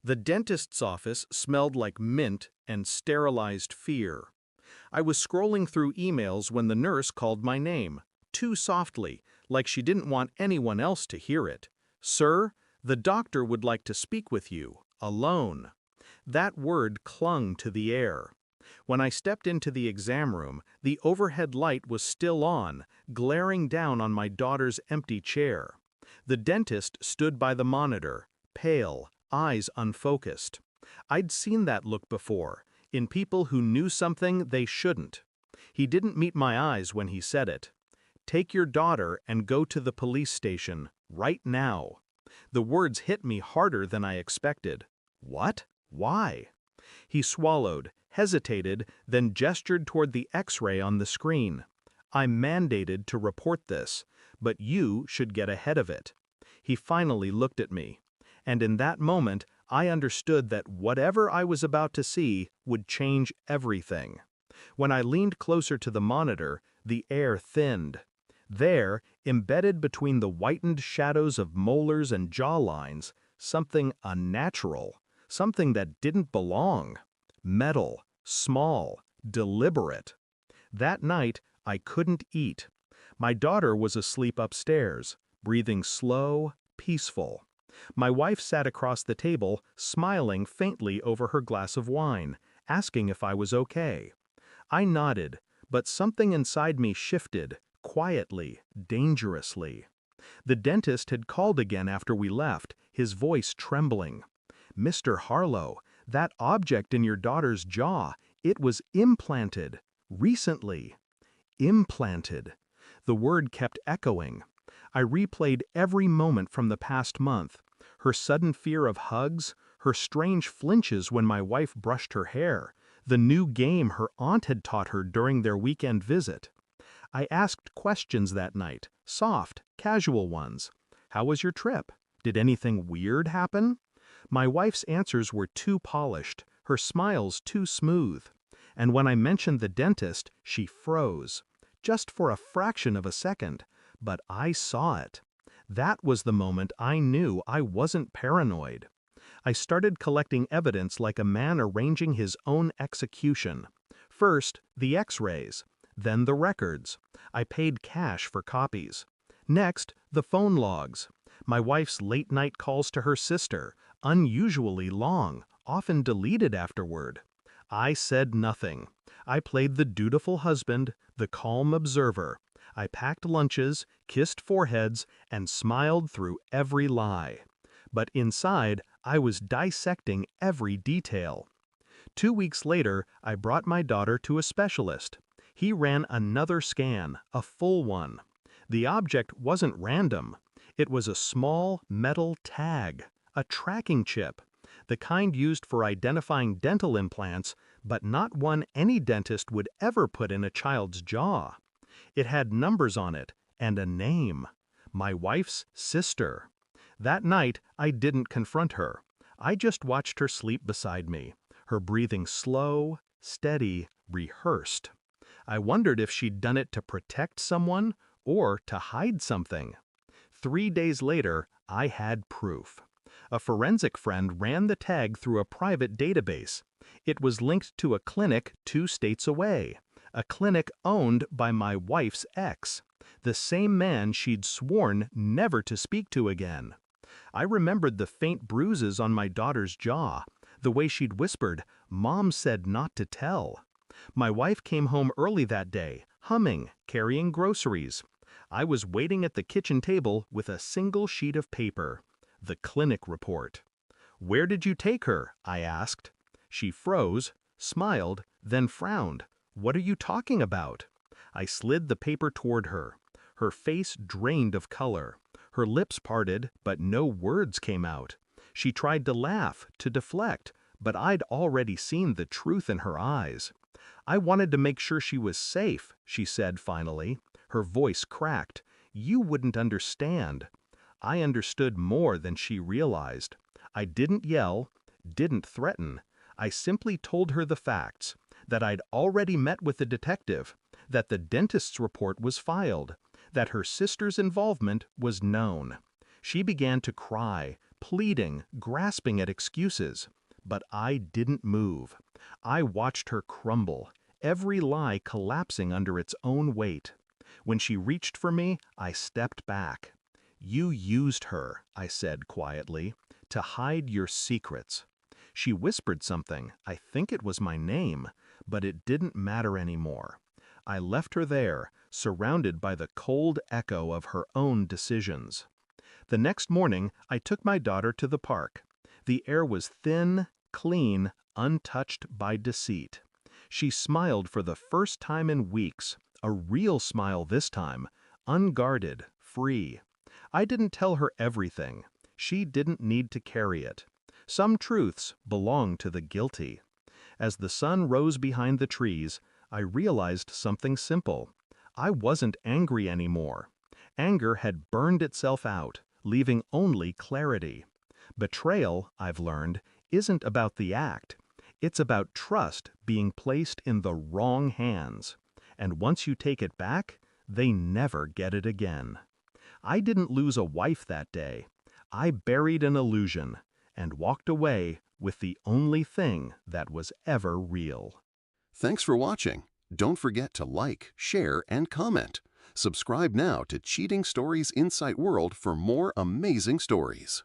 The dentist's office smelled like mint and sterilized fear. I was scrolling through emails when the nurse called my name, too softly, like she didn't want anyone else to hear it. "Sir, the doctor would like to speak with you, alone." That word clung to the air. When I stepped into the exam room, the overhead light was still on, glaring down on my daughter's empty chair. The dentist stood by the monitor, pale, eyes unfocused. I'd seen that look before, in people who knew something they shouldn't. He didn't meet my eyes when he said it. "Take your daughter and go to the police station, right now." The words hit me harder than I expected. What? Why? He swallowed, hesitated, then gestured toward the X-ray on the screen. "I'm mandated to report this, but you should get ahead of it." He finally looked at me. And in that moment, I understood that whatever I was about to see would change everything. When I leaned closer to the monitor, the air thinned. There, embedded between the whitened shadows of molars and jawlines, something unnatural, something that didn't belong. Metal, small, deliberate. That night, I couldn't eat. My daughter was asleep upstairs, breathing slow, peaceful. My wife sat across the table, smiling faintly over her glass of wine, asking if I was okay. I nodded, but something inside me shifted, quietly, dangerously. The dentist had called again after we left, his voice trembling. "Mr. Harlow, that object in your daughter's jaw, it was implanted. Recently." Implanted. The word kept echoing. I replayed every moment from the past month. Her sudden fear of hugs, her strange flinches when my wife brushed her hair, the new game her aunt had taught her during their weekend visit. I asked questions that night, soft, casual ones. "How was your trip? Did anything weird happen?" My wife's answers were too polished, her smiles too smooth. And when I mentioned the dentist, she froze. Just for a fraction of a second. But I saw it. That was the moment I knew I wasn't paranoid. I started collecting evidence like a man arranging his own execution. First, the X-rays. Then the records. I paid cash for copies. Next, the phone logs. My wife's late-night calls to her sister, unusually long, often deleted afterward. I said nothing. I played the dutiful husband, the calm observer. I packed lunches, kissed foreheads, and smiled through every lie. But inside, I was dissecting every detail. 2 weeks later, I brought my daughter to a specialist. He ran another scan, a full one. The object wasn't random. It was a small metal tag, a tracking chip, the kind used for identifying dental implants, but not one any dentist would ever put in a child's jaw. It had numbers on it, and a name. My wife's sister. That night, I didn't confront her. I just watched her sleep beside me, her breathing slow, steady, rehearsed. I wondered if she'd done it to protect someone or to hide something. 3 days later, I had proof. A forensic friend ran the tag through a private database. It was linked to a clinic 2 states away, a clinic owned by my wife's ex, the same man she'd sworn never to speak to again. I remembered the faint bruises on my daughter's jaw, the way she'd whispered, "Mom said not to tell." My wife came home early that day, humming, carrying groceries. I was waiting at the kitchen table with a single sheet of paper. The clinic report. "Where did you take her?" I asked. She froze, smiled, then frowned. "What are you talking about?" I slid the paper toward her. Her face drained of color. Her lips parted, but no words came out. She tried to laugh, to deflect, but I'd already seen the truth in her eyes. "I wanted to make sure she was safe," she said finally. Her voice cracked. "You wouldn't understand." I understood more than she realized. I didn't yell, didn't threaten. I simply told her the facts, that I'd already met with the detective, that the dentist's report was filed, that her sister's involvement was known. She began to cry, pleading, grasping at excuses. But I didn't move. I watched her crumble, every lie collapsing under its own weight. When she reached for me, I stepped back. "You used her," I said quietly, "to hide your secrets." She whispered something, I think it was my name, but it didn't matter anymore. I left her there, surrounded by the cold echo of her own decisions. The next morning, I took my daughter to the park. The air was thin, clean, untouched by deceit. She smiled for the first time in weeks, a real smile this time, unguarded, free. I didn't tell her everything. She didn't need to carry it. Some truths belong to the guilty. As the sun rose behind the trees, I realized something simple. I wasn't angry anymore. Anger had burned itself out, leaving only clarity. Betrayal, I've learned, isn't about the act. It's about trust being placed in the wrong hands. And once you take it back, they never get it again. I didn't lose a wife that day. I buried an illusion and walked away with the only thing that was ever real. Thanks for watching. Don't forget to like, share, and comment. Subscribe now to Cheating Stories Insight World for more amazing stories.